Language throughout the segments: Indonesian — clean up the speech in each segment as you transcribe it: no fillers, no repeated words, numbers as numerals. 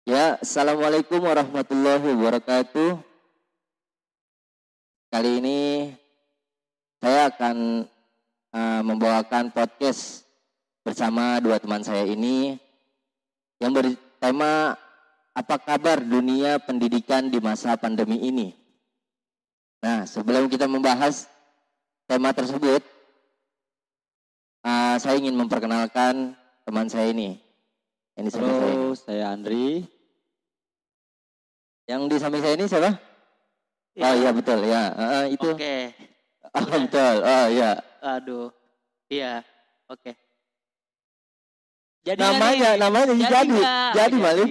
Ya, Assalamualaikum warahmatullahi wabarakatuh. Kali ini saya akan membawakan podcast bersama dua teman saya ini yang bertema apa kabar dunia pendidikan di masa pandemi ini. Nah, sebelum kita membahas tema tersebut, saya ingin memperkenalkan teman saya ini. Yang di samping saya ini. Saya Andri. Yang di samping saya ini siapa? Ya. Oh iya betul ya. Itu. Oke. Oh betul. Oh iya. Aduh. Iya. Oke. Jadi Namanya jadi Malik.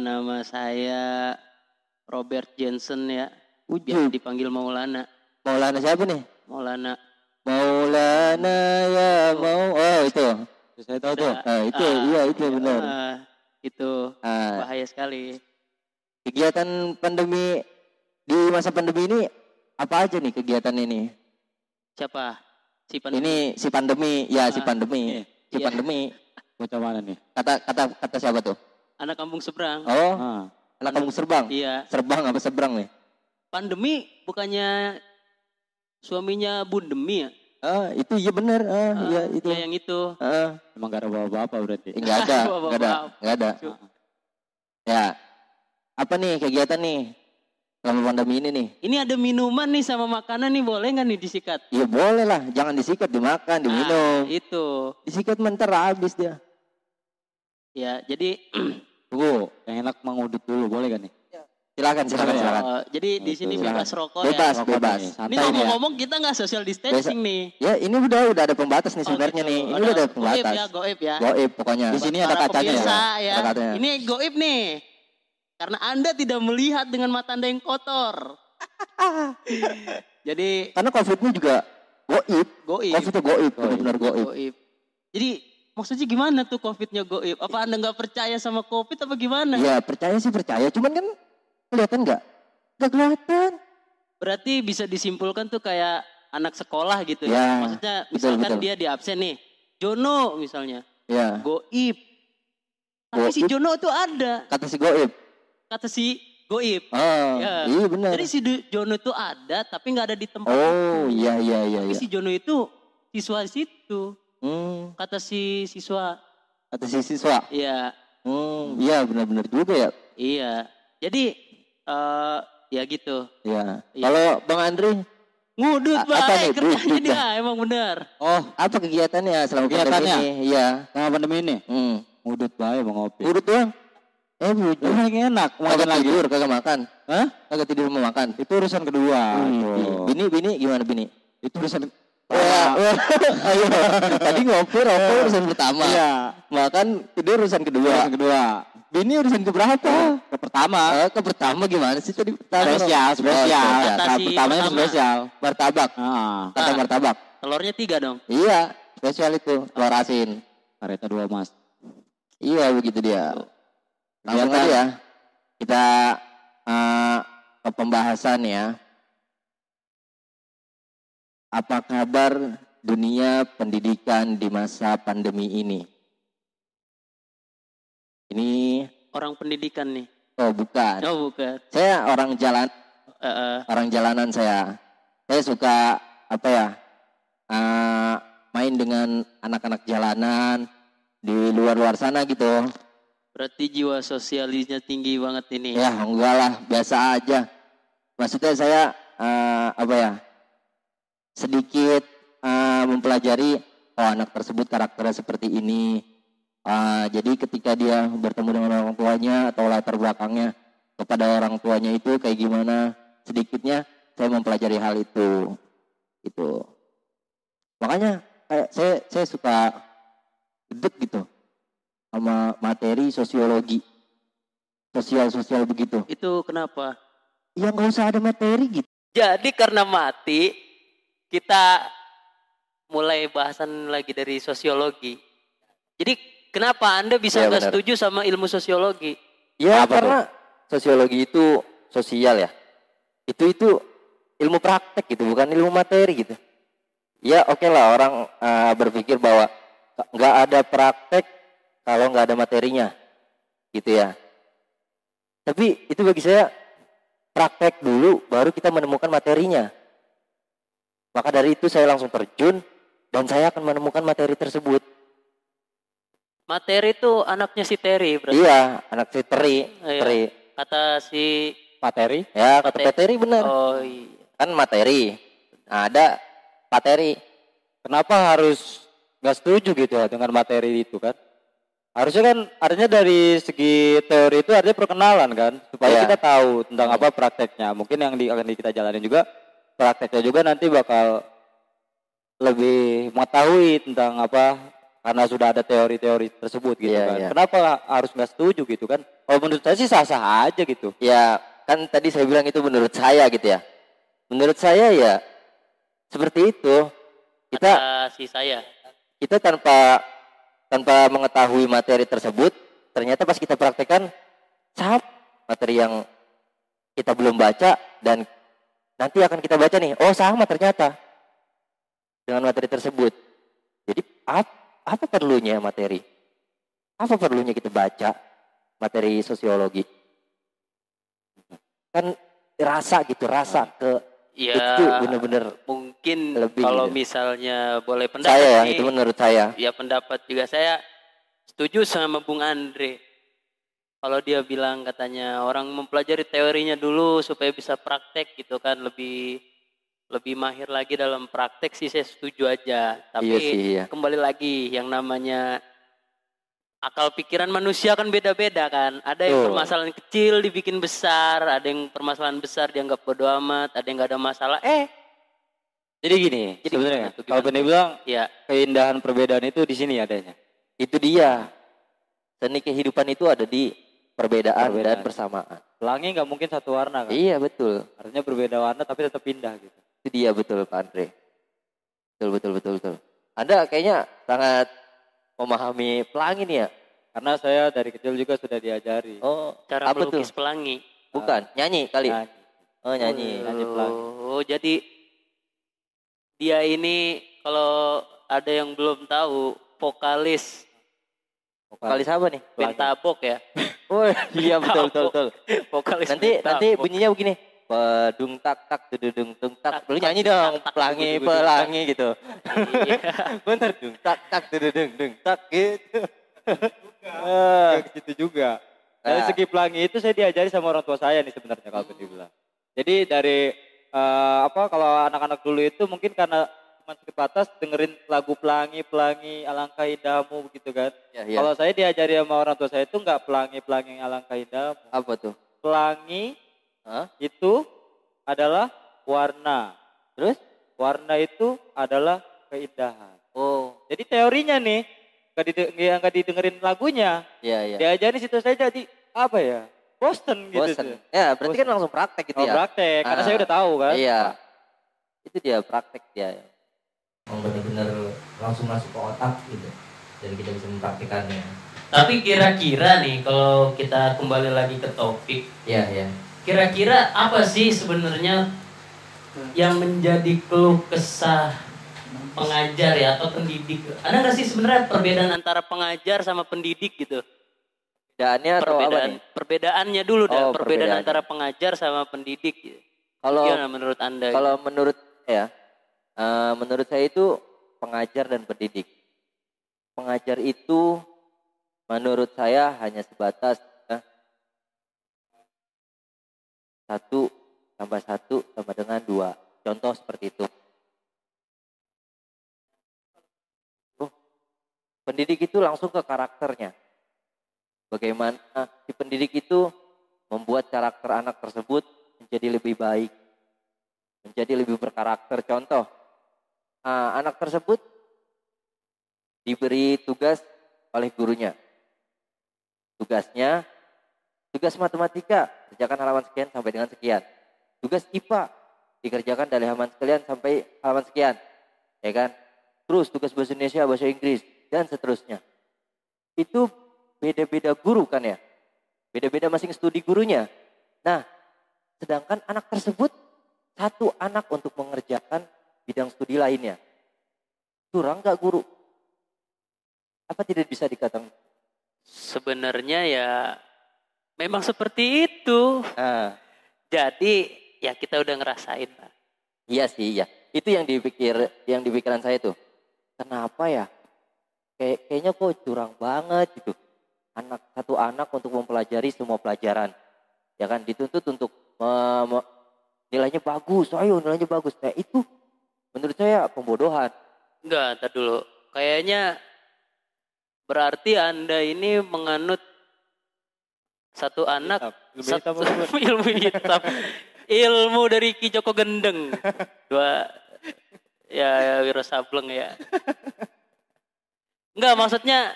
Nama saya Robert Jensen ya. Biasa Ujub. dipanggil Maulana. Maulana siapa nih? Maulana. Maulana ya mau. Oh itu. Saya tahu tuh. Itu iya itu benar. Itu bahaya sekali. Kegiatan pandemi di masa pandemi ini apa aja nih kegiatan ini? Siapa? Si pandemi. Ini si pandemi ya si pandemi. Si Iya. pandemi. Bocah mana nih? Kata siapa tuh? Anak kampung seberang. Oh, Ah, anak kampung Serbang. Iya. Serbang apa seberang nih? Pandemi bukannya suaminya Bundemi ya? Itu iya benar. Iya itu. Ya yang itu. emang gak ada bapak-bapak berarti. Enggak ada. Ya. Apa nih kegiatan nih selama pandemi ini nih? Ini ada minuman nih sama makanan nih, boleh nggak nih disikat? Ya boleh lah, jangan disikat, dimakan, diminum. Itu. Disikat mentar habis dia. Ya, jadi Tunggu, yang enak mengudut dulu, boleh gak nih? Silakan. jadi di sini Silakan. bebas rokok Bebas, ya. bebas. Nih, Ini santai nih ya. ngomong-ngomong kita nggak social distancing nih. Ya ini udah ada pembatas nih sebenarnya gitu. nih. Ini udah ada pembatas. Goib ya. Goib pokoknya. Di sini ada Para kacanya pemirsa ya. ya. Ada kacanya. Ini goib nih. Karena Anda tidak melihat dengan mata Anda yang kotor. Jadi Karena COVID-nya juga goib. goib. COVID-nya goib, benar-benar goib. Goib. Jadi maksudnya gimana tuh COVID-nya goib? Apa Anda nggak percaya sama COVID apa gimana? Ya percaya sih percaya, cuman kan kelihatan nggak? Nggak kelihatan. Berarti bisa disimpulkan tuh kayak anak sekolah gitu Ya, ya. Maksudnya misalkan betul. dia di absen nih. Jono misalnya. Ya, Goib. Tapi si Goib. Jono tuh ada. kata si goib. Kata si Goib. Oh, Ya. iya benar. Jadi si Jono itu ada tapi nggak ada di tempat Oh, itu. iya. Tapi si Jono itu siswa di situ. Hmm, Kata si siswa. kata si siswa. Iya. Iya benar-benar juga ya. Iya. Jadi ya gitu. Iya. Iya. Kalau Bang Andri, Ngudut Apa nih? baik kerjanya Ngudut dia. Emang benar. Oh, apa kegiatannya selama pandemi Kegiatannya? ini? Iya. sama pandemi ini? Hmm. Ngudut bae Bang Opi. Urut doang. Itu Bujur. paling enak. Mau Kagak makan lagi? tidur, kagak makan. Hah? Kagak tidur mau makan. Itu urusan kedua. tuh. Bini gimana bini? Itu urusan Ayo. Tadi ngopi rokok urusan pertama. Iya. Makan tidur urusan kedua. Urusan kedua. Bini urusan keberapa? Ke pertama. Ke pertama gimana sih tadi? Pertama. Spesial. Kata Tahap si pertamanya pertama. spesial. Martabak. Kata martabak. Telurnya 3 dong. Iya, spesial itu. Telur asin. Kareta 2 Mas. Iya begitu dia. Langsung Kegiatan. aja ya. Kita ke pembahasan ya. Apa kabar dunia pendidikan di masa pandemi ini? Ini Orang pendidikan nih. bukan. Oh bukan. Saya orang jalanan saya. Saya suka main dengan anak-anak jalanan di luar sana gitu. Berarti jiwa sosialisnya tinggi banget ini. Ya enggak lah, biasa aja. Maksudnya saya sedikit mempelajari anak tersebut karakternya seperti ini. Jadi ketika dia bertemu dengan orang tuanya atau latar belakangnya kepada orang tuanya itu kayak gimana, sedikitnya saya mempelajari hal itu. Gitu. Makanya kayak saya suka gedek gitu sama materi sosiologi. Sosial begitu. Itu kenapa? Ya nggak usah ada materi gitu. Jadi karena mati, kita mulai bahasan lagi dari sosiologi. Jadi kenapa Anda bisa Ya, nggak benar. setuju sama ilmu sosiologi? Ya Apa karena sosiologi itu sosial ya. Itu ilmu praktek gitu, bukan ilmu materi gitu. Ya oke lah orang berpikir bahwa nggak ada praktek kalau nggak ada materinya. gitu ya. Tapi itu bagi saya praktek dulu baru kita menemukan materinya. Maka dari itu saya langsung terjun dan saya akan menemukan materi tersebut. Materi itu anaknya si Terry berarti. Iya, anak si Teri. Iya. Teri. Kata si Materi. Ya, kata Pak Teri benar. Oh iya. Kan materi. Nah, ada materi. Kenapa harus nggak setuju gitu ya dengan materi itu kan? Harusnya kan artinya dari segi teori itu artinya perkenalan kan, supaya Iya. kita tahu tentang apa prakteknya. Mungkin yang akan kita jalanin juga prakteknya juga nanti bakal lebih mengetahui tentang apa karena sudah ada teori-teori tersebut gitu Iya, kan. iya. Kenapa harus nggak setuju gitu kan? Kalau menurut saya sih sah-sah aja gitu. Ya, kan tadi saya bilang itu menurut saya gitu ya. Menurut saya ya seperti itu. Kata si saya. Kita tanpa mengetahui materi tersebut, ternyata pas kita praktekkan sama materi yang kita belum baca dan nanti akan kita baca nih, oh sama ternyata dengan materi tersebut. Jadi apa perlunya materi? Apa perlunya kita baca materi sosiologi? Kan rasa gitu, rasa ke Ya itu bener-bener mungkin lebih kalau gitu. misalnya boleh pendapat saya nih, itu menurut saya. ya pendapat juga saya setuju sama Bung Andre. Kalau dia bilang katanya orang mempelajari teorinya dulu supaya bisa praktek gitu kan, lebih mahir lagi dalam praktek sih saya setuju aja. Tapi Iya sih, iya. kembali lagi yang namanya akal pikiran manusia kan beda-beda kan. Ada yang Betul. permasalahan kecil dibikin besar, ada yang permasalahan besar dianggap bodo amat, ada yang nggak ada masalah. Jadi gini, Jadi sebenarnya gimana tuh, kalau gimana Benny tuh? bilang Ya, keindahan perbedaan itu di sini adanya. Itu dia. Seni kehidupan itu ada di perbedaan dan Perbedaan. persamaan. Pelangi nggak mungkin satu warna kan. Iya betul. Artinya berbeda warna tapi tetap indah gitu. Itu dia betul Pak Andre. Betul. Anda kayaknya sangat memahami pelangi nih ya. Karena saya dari kecil juga sudah diajari. Oh, cara apa tuh? melukis pelangi. Bukan, nyanyi kali. Nyanyi. Oh, nyanyi. Nyanyi pelangi. Oh, jadi dia ini kalau ada yang belum tahu vokalis Kali siapa nih? Bentabok ya. Oh, iya betul. Vokalis Nanti Bentabok. bunyinya begini. Pedung tak tak dudung tung tak. Lu nyanyi dong, tak, tak, pelangi dudung, pelangi gitu. Iya. Bener dung tak tak dudung tak gitu. Nggak ke situ juga. Dari Nah. segi pelangi itu saya diajari sama orang tua saya nih sebenarnya kalau Benny bilang. Jadi dari kalau anak-anak dulu itu mungkin karena cuma sebatas dengerin lagu pelangi alangkah indahmu begitu kan. Ya, Kalau saya diajari sama orang tua saya itu enggak pelangi alangkah indahmu. apa tuh? Pelangi Hah? itu adalah warna. Terus? Warna itu adalah keindahan. Oh, Jadi teorinya nih nggak didengerin lagunya. iya. Diajarin situ saya jadi apa ya? Bosen gitu. Bosen. Ya, berarti kan langsung praktek gitu Oh, ya. praktek, karena Ah, saya udah tahu kan. Iya. Itu dia praktek dia. Benar-benar langsung masuk ke otak gitu. Jadi kita bisa mempraktikannya. Tapi kira-kira nih kalau kita kembali lagi ke topik, Iya. kira-kira apa sih sebenarnya yang menjadi keluh kesah pengajar ya atau pendidik? Ada nggak sih sebenarnya perbedaan antara pengajar sama pendidik gitu? Perbedaannya atau apa nih? Perbedaannya dulu dah, Oh, perbedaan perbedaannya. antara pengajar sama pendidik. Gitu. Kalau Gimana menurut Anda? kalau menurut saya, menurut saya itu pengajar dan pendidik. Pengajar itu menurut saya hanya sebatas 1 tambah 1 sama dengan 2. Contoh seperti itu. Pendidik itu langsung ke karakternya. Bagaimana si pendidik itu membuat karakter anak tersebut menjadi lebih baik, menjadi lebih berkarakter. Contoh, anak tersebut diberi tugas oleh gurunya. Tugas matematika, kerjakan halaman sekian sampai dengan sekian. Tugas IPA, dikerjakan dari halaman sekian sampai halaman sekian. Ya kan? Terus tugas bahasa Indonesia, bahasa Inggris, dan seterusnya. Itu beda-beda guru kan ya? Beda-beda masing studi gurunya. Nah, sedangkan anak tersebut satu anak untuk mengerjakan bidang studi lainnya. Curang gak guru? Apa tidak bisa dikatakan Sebenarnya ya memang seperti itu. Nah, Jadi ya kita udah ngerasain lah. iya sih, iya. Itu yang yang di pikiran saya tuh. Kenapa ya? Kayaknya kok curang banget gitu. Satu anak untuk mempelajari semua pelajaran. Ya kan dituntut untuk nilainya bagus. Ayo nilainya bagus. Nah itu menurut saya pembodohan. Enggak, ntar dulu. Kayaknya berarti Anda ini menganut satu anak Ilmu satu hitam apa, Bun? ilmu hitam. Ilmu dari Ki Joko Gendeng. Dua ya Wiro Sableng ya. Enggak, maksudnya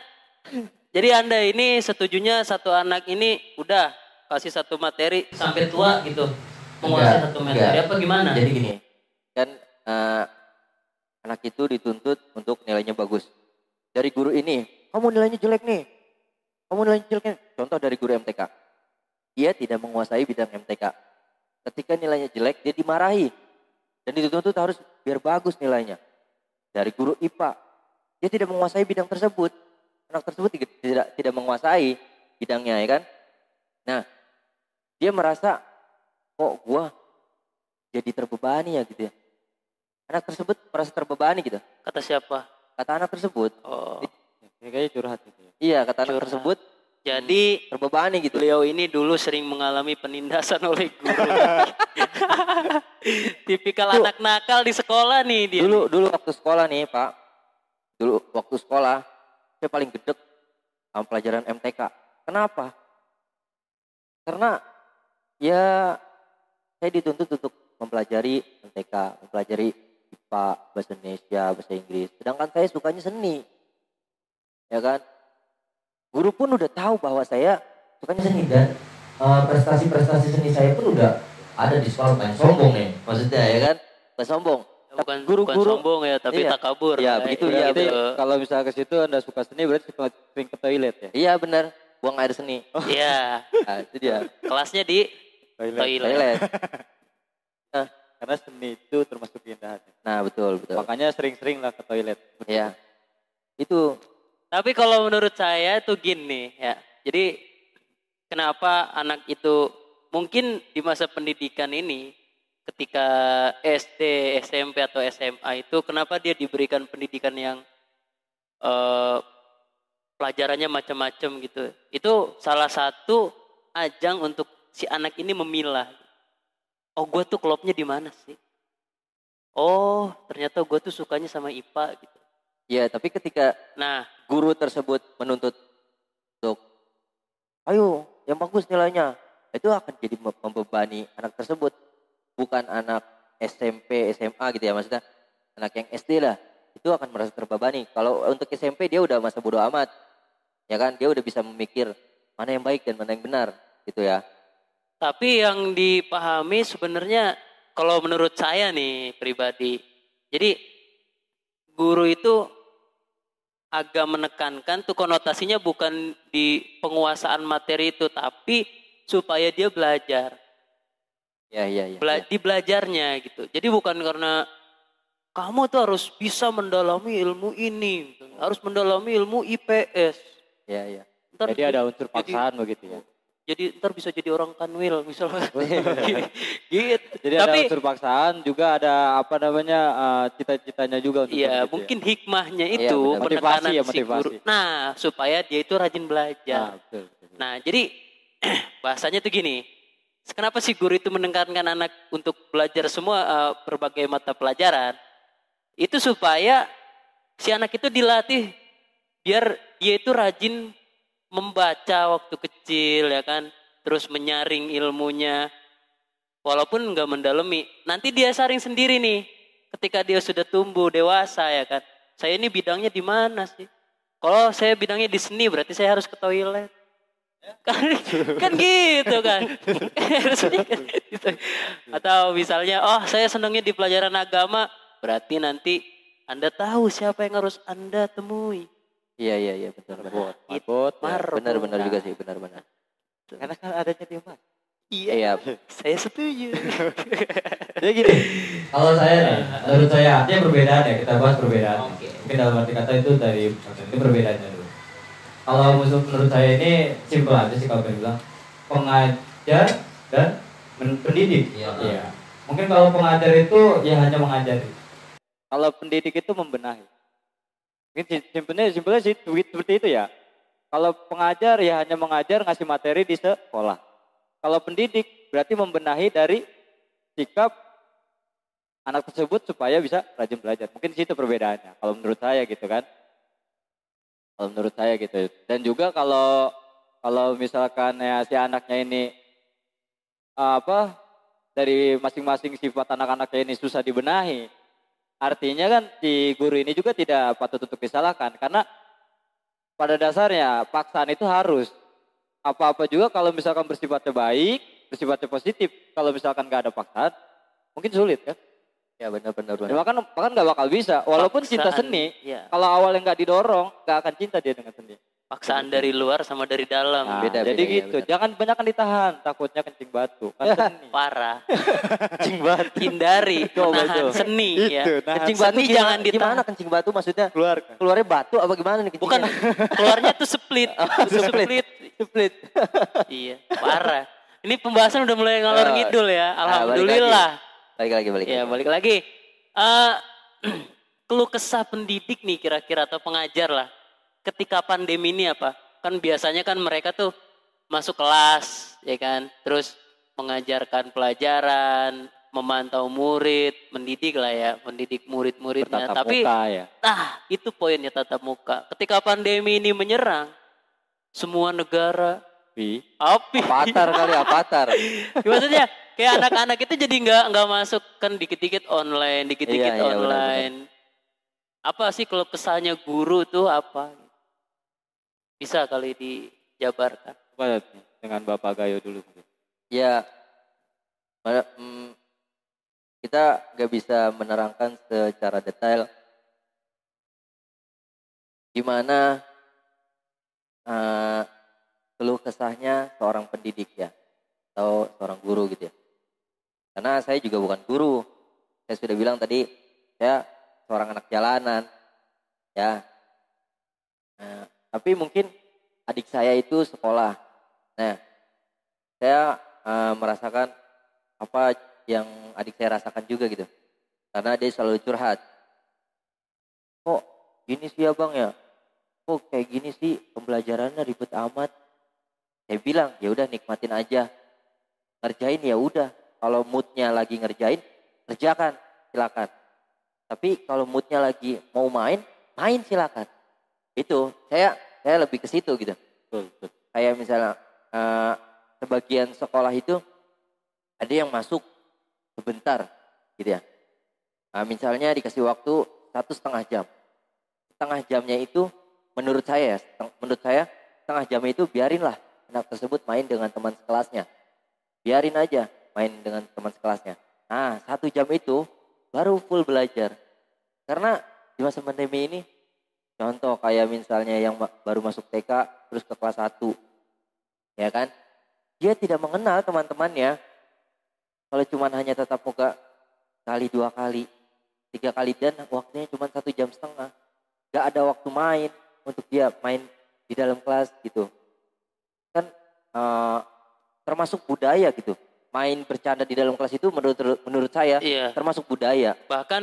jadi Anda ini setujunya satu anak ini udah kasih satu materi sampai tua gitu. Menguasai Enggak, satu materi apa gimana? Jadi gini, kan anak itu dituntut untuk nilainya bagus. Dari guru ini, kamu nilainya jelek nih. Kamu nilainya jelek nih. Contoh dari guru MTK. Dia tidak menguasai bidang MTK. Ketika nilainya jelek, dia dimarahi. Dan dituntut harus biar bagus nilainya. Dari guru IPA, dia tidak menguasai bidang tersebut. Anak tersebut tidak menguasai bidangnya, ya kan? Nah, dia merasa, kok gua jadi terbebani ya gitu ya. Anak tersebut merasa terbebani gitu. Kata siapa? Kata anak tersebut. Oh. Kayaknya curhat gitu ya. Iya, kata anak Curhat. tersebut Jadi terbebani gitu. beliau ini dulu sering mengalami penindasan oleh guru. Tipikal Tuh. anak nakal di sekolah nih dia. Dulu waktu sekolah nih Pak. Dulu waktu sekolah saya paling gedek sama pelajaran MTK. Kenapa? Karena ya saya dituntut untuk mempelajari MTK, mempelajari IPA, bahasa Indonesia, bahasa Inggris. Sedangkan saya sukanya seni. Ya kan? Guru pun udah tahu bahwa saya sukanya seni dan prestasi-prestasi seni saya pun udah ada di sekolah. Bukan sombong nih maksudnya ya kan? Bukan sombong. Bukan Guru-guru sombong ya, tapi iya. takabur. Iya, Kayak begitu, gitu. iya, Berarti kalau misalnya ke situ Anda suka seni berarti sering ke toilet ya? Iya benar, buang air seni. Iya, Nah, itu dia. kelasnya di toilet. Toilet. Karena seni itu termasuk keindahan. Nah, betul. Makanya sering-sering lah ke toilet. Iya. Itu Tapi kalau menurut saya itu gini ya. Jadi kenapa anak itu mungkin di masa pendidikan ini ketika SD, SMP atau SMA itu kenapa dia diberikan pendidikan yang pelajarannya macam-macam gitu. Itu salah satu ajang untuk si anak ini memilah. Oh, gue tuh klopnya di mana sih? Oh, ternyata gue tuh sukanya sama IPA gitu. ya, tapi ketika Nah, guru tersebut menuntut untuk ayo yang bagus nilainya, itu akan jadi membebani anak tersebut. Bukan anak SMP, SMA gitu ya maksudnya. Anak yang SD lah, itu akan merasa terbebani. Kalau untuk SMP dia udah masa bodo amat. Ya kan, dia udah bisa memikir mana yang baik dan mana yang benar gitu ya. tapi yang dipahami sebenarnya kalau menurut saya nih pribadi. Jadi guru itu agak menekankan tuh konotasinya bukan di penguasaan materi itu, tapi supaya dia belajar. Ya. Di belajarnya gitu. Jadi bukan karena kamu tuh harus bisa mendalami ilmu ini, harus mendalami ilmu IPS. Ya. Ntar Jadi ada unsur paksaan begitu ya. Jadi ntar bisa jadi orang kanwil misalnya. Gitu. Jadi ada unsur paksaan juga ada apa namanya cita-citanya juga untuk Iya, begitu mungkin ya. hikmahnya Iya, itu benar. penekanan Motivasi ya, si motivasi. guru. Nah, supaya dia itu rajin belajar. Betul. Nah, jadi bahasanya tuh gini. Kenapa sih guru itu menekankan anak untuk belajar semua berbagai mata pelajaran? Itu supaya si anak itu dilatih biar dia itu rajin membaca waktu kecil ya kan, terus menyaring ilmunya walaupun nggak mendalami. Nanti dia saring sendiri nih ketika dia sudah tumbuh dewasa ya kan. Saya ini bidangnya di mana sih? Kalau saya bidangnya di seni berarti saya harus ke toilet. Kan gitu kan. Atau misalnya saya senangnya di pelajaran agama, berarti nanti Anda tahu siapa yang harus Anda temui. Iya betul. Marbot. Benar juga sih, benar. Karena kan adanya di mas. Iya. Saya setuju. Jadi gini. Kalau saya nih, menurut saya artinya perbedaan ya, kita bahas perbedaan. Oke. Mungkin dalam arti kata itu dari itu perbedaannya dulu. Kalau menurut saya ini simpel aja sih kalau saya bilang. Pengajar dan pendidik. Iya. Mungkin kalau pengajar itu ya hanya mengajari. Kalau pendidik itu membenahi. Mungkin simpelnya sih seperti itu ya. Kalau pengajar ya hanya mengajar, ngasih materi di sekolah. Kalau pendidik berarti membenahi dari sikap anak tersebut supaya bisa rajin belajar. Mungkin situ perbedaannya. Kalau menurut saya gitu kan. Kalau menurut saya gitu. Dan juga kalau misalkan ya si anaknya ini dari masing-masing sifat anak-anaknya ini susah dibenahi. Artinya kan si guru ini juga tidak patut untuk disalahkan. Karena pada dasarnya paksaan itu harus. Apa-apa juga kalau misalkan bersifatnya baik, bersifatnya positif. Kalau misalkan gak ada paksaan, mungkin sulit kan. Ya benar-benar. Ya, bahkan gak bakal bisa. Walaupun cinta Paksaan, seni, ya. kalau awalnya gak didorong, gak akan cinta dia dengan seni. Paksaan dari luar sama dari dalam. Nah, Beda, jadi beda, gitu. ya, Jangan banyak ditahan, takutnya kencing batu. Kan seni. Parah. Kencing batu. Hindari Coba, menahan coba. seni ya. Itu, nahan. Kencing batu Seni jangan ditahan. gimana kencing batu maksudnya? Keluarkan. Keluarnya batu apa gimana nih Bukan, kencingnya? keluarnya tuh split. Split. Split. Iya, parah. Ini pembahasan udah mulai ngalor ngidul ya. balik Alhamdulillah. Balik Ya, lagi. balik lagi. Keluh kesah pendidik nih kira-kira atau pengajar lah. Ketika pandemi ini apa? Kan biasanya kan mereka tuh masuk kelas, ya kan? Terus mengajarkan pelajaran, memantau murid, mendidik lah ya, mendidik murid-muridnya. Bertatap Tapi muka ya. itu poinnya tatap muka. Ketika pandemi ini menyerang, semua negara api. Avatar. Maksudnya kayak anak-anak itu jadi nggak masuk kan dikit-dikit online, Iya, online. Apa sih kalau kesannya guru tuh apa? Bisa kali dijabarkan. Coba dengan Bapak Gayo dulu. Ya, kita gak bisa menerangkan secara detail gimana keluh kesahnya seorang pendidik ya, atau seorang guru gitu ya. Karena saya juga bukan guru. Saya sudah bilang tadi, saya seorang anak jalanan. Ya. Tapi mungkin adik saya itu sekolah. Nah, saya merasakan apa yang adik saya rasakan juga gitu. Karena dia selalu curhat. Kok gini sih abang ya? Kok kayak gini sih pembelajarannya ribet amat? Saya bilang ya udah nikmatin aja. Ngerjain ya udah. Kalau moodnya lagi ngerjain, kerjakan silakan. Tapi kalau moodnya lagi mau main silakan. Itu saya lebih ke situ gitu. Betul. Kayak misalnya sebagian sekolah itu ada yang masuk sebentar gitu ya. Misalnya dikasih waktu 1,5 jam. Setengah jamnya itu menurut saya setengah jamnya itu biarinlah anak tersebut main dengan teman sekelasnya. Biarin aja main dengan teman sekelasnya. Nah 1 jam itu baru full belajar. Karena di masa pandemi ini, contoh kayak misalnya yang baru masuk TK terus ke kelas 1. Ya kan? Dia tidak mengenal teman-temannya. Kalau cuma hanya tatap muka kali 2 kali, 3 kali dan waktunya cuma 1,5 jam. Gak ada waktu main untuk dia main di dalam kelas gitu. Kan termasuk budaya gitu. Main bercanda di dalam kelas itu menurut saya termasuk budaya. Bahkan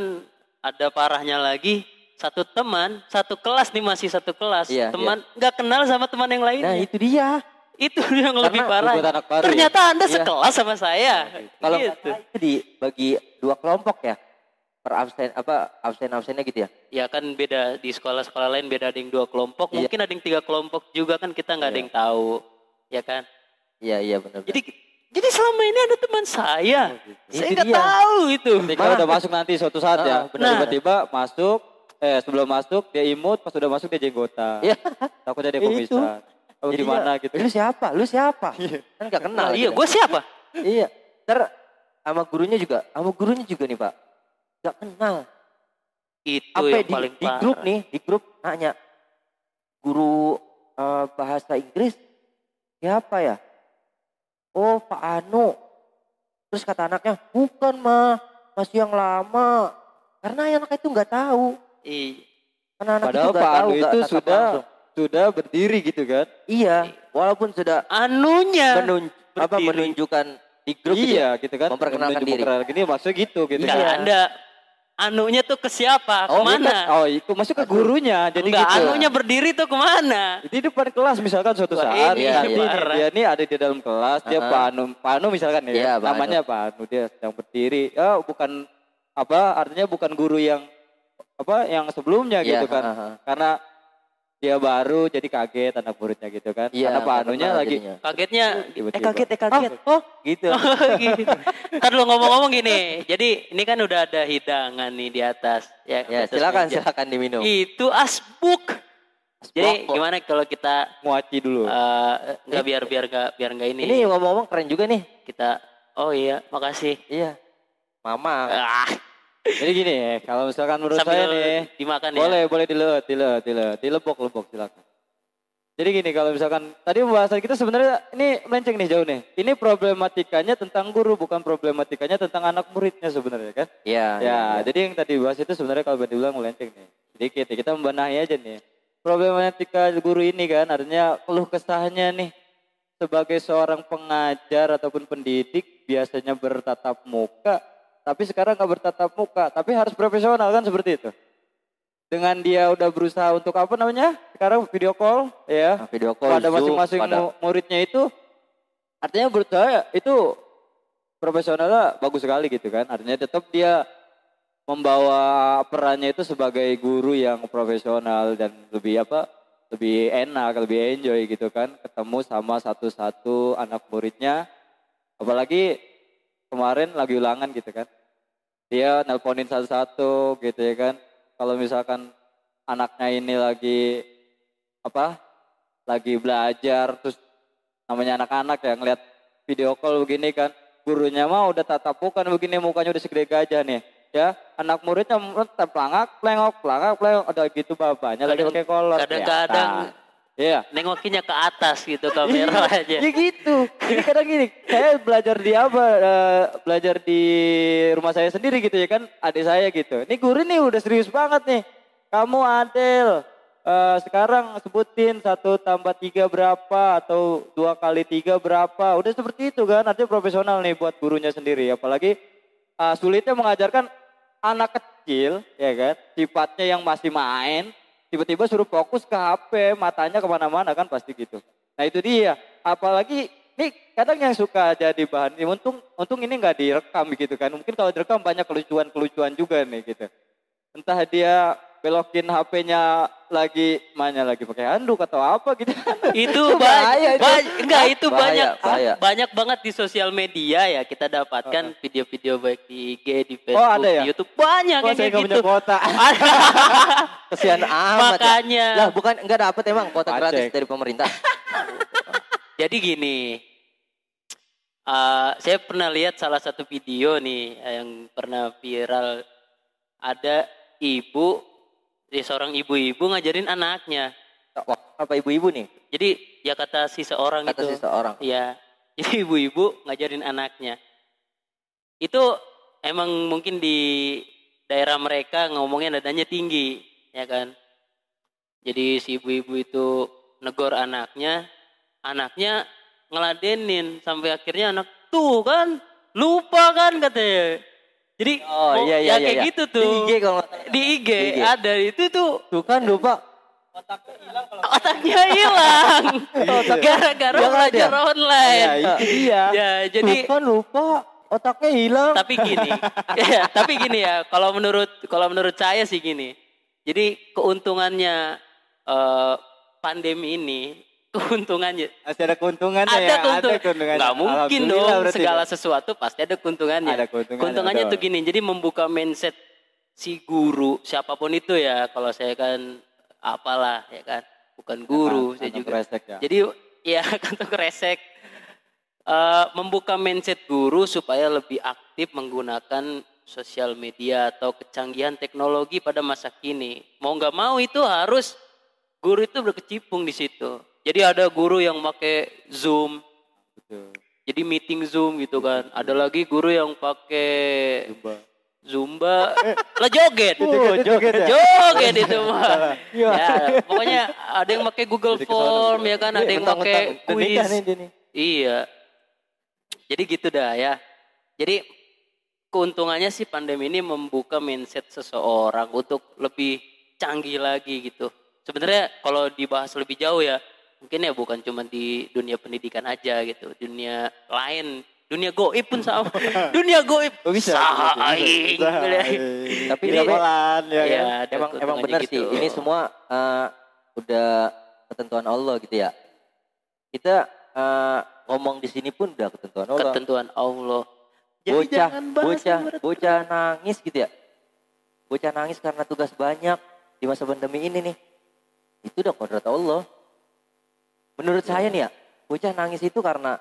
ada parahnya lagi, satu teman, satu kelas nih masih satu kelas. Teman nggak kenal sama teman yang lainnya. Nah itu dia. Itu yang lebih parah. Ternyata Anda sekelas sama saya. Kalau gitu. itu dibagi 2 kelompok ya. Per absennya gitu ya. Ya kan beda di sekolah-sekolah lain beda, ada yang 2 kelompok, mungkin ada yang 3 kelompok juga kan kita nggak ada yang tahu. Ya kan? Iya benar. Jadi selama ini ada teman saya. Saya Itu nggak dia. tahu itu. Ketika udah masuk nanti suatu saat ya. Tiba-tiba masuk, sebelum masuk dia imut, pas udah masuk dia jenggotan. Iya. Takutnya dia pemisahan. Oh Jadi gimana gitu. Lu siapa? Kan gak kenal. Iya, gitu. gue siapa? Iya. Sama gurunya juga nih Pak. Gak kenal. Itu Sampai yang paling di grup nih, di grup nanya. Guru bahasa Inggris siapa ya? Oh Pak Anu. Terus kata anaknya, bukan masih yang lama. Karena anaknya itu gak tahu. Iya. Karena anak Padahal itu gak Pak tahu. Anu itu sudah berdiri gitu kan. Iya, walaupun sudah Anunya berdiri. menunjukkan di grup gitu ya, Iya gitu kan. memperkenalkan diri. Memperkenalkan diri maksudnya gitu Enggak kan. ada. Anunya tuh ke siapa? Oh, Kemana? Oh, itu masuk ke gurunya. Jadi Enggak, gitu. anunya berdiri tuh kemana? Di depan kelas misalkan suatu Wah, saat ini nanti parah. dia ini ada di dalam kelas, dia Pak Anu misalkan ya, Iya, Pak Anu. namanya Pak Anu, dia sedang berdiri. Ya bukan artinya bukan guru yang yang sebelumnya Iya, gitu kan. Karena dia baru jadi kaget anak muridnya gitu kan. Iya, Karena Pak Anunya lagi jadinya. Kagetnya tiba-tiba. kaget. Oh, Gitu. gitu. Ntar lu ngomong-ngomong gini. Jadi ini kan udah ada hidangan nih di atas. Ya, di atas meja. silakan diminum. Itu asbuk. Jadi Asbuk. gimana kalau kita Nguaci dulu. nggak biar nggak ini. Ini ngomong-ngomong keren juga nih. Kita. Oh iya, makasih. Iya. Mama. Ah, Jadi gini ya, kalau misalkan menurut sambil saya nih, dimakan ya. boleh dilebok gitu. Jadi gini, kalau misalkan tadi pembahasan kita sebenarnya ini melenceng nih jauh nih. Ini problematikanya tentang guru, bukan problematikanya tentang anak muridnya sebenarnya kan. Iya. Ya, jadi yang tadi bahas itu sebenarnya kalau dibilang melenceng nih. Sedikit ya, kita membenahi aja nih. Problematika guru ini kan, artinya keluh kesahnya nih. Sebagai seorang pengajar ataupun pendidik biasanya bertatap muka, tapi sekarang nggak bertatap muka, tapi harus profesional kan seperti itu. Dengan dia udah berusaha untuk sekarang video call ya, Video call, pada Zoom, masing-masing muridnya itu, artinya menurut saya itu profesionalnya bagus sekali gitu kan. Artinya tetap dia membawa perannya itu sebagai guru yang profesional dan lebih enak, lebih enjoy gitu kan. Ketemu sama satu-satu anak muridnya. Apalagi kemarin lagi ulangan gitu kan. Dia nelponin satu-satu gitu ya kan. Kalau misalkan anaknya ini lagi belajar, terus namanya anak-anak ya ngeliat video call begini kan. Gurunya mah udah tatap muka begini, mukanya udah segede gajah nih. Ya, anak muridnya pelengok, ada gitu bapaknya lagi pakai kolor. Kadang-kadang Iya. nengokinnya ke atas gitu kamera aja. Ya gitu. Jadi kadang gini, saya belajar di rumah saya sendiri gitu ya kan, adik saya gitu. Ini guru nih udah serius banget nih. Kamu Adel, sekarang sebutin 1 tambah 3 berapa atau 2 kali 3 berapa. Udah seperti itu kan, artinya profesional nih buat gurunya sendiri. Apalagi sulitnya mengajarkan anak kecil ya kan, sifatnya yang masih main. Tiba-tiba suruh fokus ke HP, matanya kemana-mana kan pasti gitu. Nah itu dia, apalagi nih kadang yang suka jadi bahan, untung ini nggak direkam gitu kan. Mungkin kalau direkam banyak kelucuan juga nih gitu. Entah dia belokin HP-nya lagi pakai handuk atau apa gitu. Itu bahaya itu. itu Bahaya. banyak banget di sosial media ya kita dapatkan video-video baik di IG, di Facebook, ada ya? di YouTube banyak Kok yang saya kayak nggak punya gitu. kuota? Kesian amat. Makanya. Ya. Lah bukan enggak dapet emang kuota Pajak. gratis dari pemerintah. Jadi gini, saya pernah lihat salah satu video nih yang pernah viral. Ada seorang ibu-ibu ngajarin anaknya. Wah, apa ibu-ibu nih? Jadi ya kata si seorang Kata itu. si seorang. Iya, jadi ibu-ibu ngajarin anaknya. Itu emang mungkin di daerah mereka ngomongnya nadanya tinggi, ya kan. Jadi si ibu-ibu itu negor anaknya ngeladenin sampai akhirnya anak tuh kan lupa kan katanya. Jadi iya, kayak gitu tuh. Di IG kalau Di IG IG. ada itu tuh tuh kan lupa. otaknya hilang. Gara-gara Yang belajar ada. online. Ya itu dia. Ya, jadi Tuh kan lupa, otaknya hilang. tapi gini ya, kalau menurut saya sih gini. Jadi keuntungannya pandemi ini, Masih ada keuntungannya ada ya. keuntungannya. Nggak mungkin dong, Alhamdulillah berarti. segala sesuatu pasti ada keuntungannya. Ada keuntungannya, Keuntungannya betul. tuh gini, jadi membuka mindset si guru, siapapun itu ya. Kalau saya kan apalah ya kan, bukan guru, saya Kantong juga. kresek ya. Jadi ya kantong kresek. Membuka mindset guru supaya lebih aktif menggunakan sosial media atau kecanggihan teknologi pada masa kini. Mau nggak mau itu harus guru itu berkecimpung di situ. Jadi ada guru yang pakai Zoom, Betul. jadi meeting Zoom gitu kan. Ada lagi guru yang pakai Zumba. Zumba, lah joget. Joget ya? Joget itu mah. Ya, pokoknya ada yang pakai Google Form ya kan, ada yang pakai Udah nikah quiz. nih dia nih. Iya. Jadi gitu dah ya. Jadi keuntungannya sih pandemi ini membuka mindset seseorang untuk lebih canggih lagi gitu. Sebenarnya kalau dibahas lebih jauh ya, mungkin ya bukan cuma di dunia pendidikan aja gitu, dunia lain, dunia goib pun sama. Dunia goib. Oh, bisa. Saing. Tapi Ini ini amalan ya kan? Ya, ada emang keuntungannya benar gitu. sih. Ini semua udah ketentuan Allah gitu ya. Kita ngomong di sini pun udah ketentuan Allah. Ketentuan Allah. Jadi Bocah, jangan bahas bocah, yang berat. bocah nangis gitu ya. Bocah nangis karena tugas banyak di masa pandemi ini nih. Itu udah kodrat Allah. Menurut saya nih ya, bocah nangis itu karena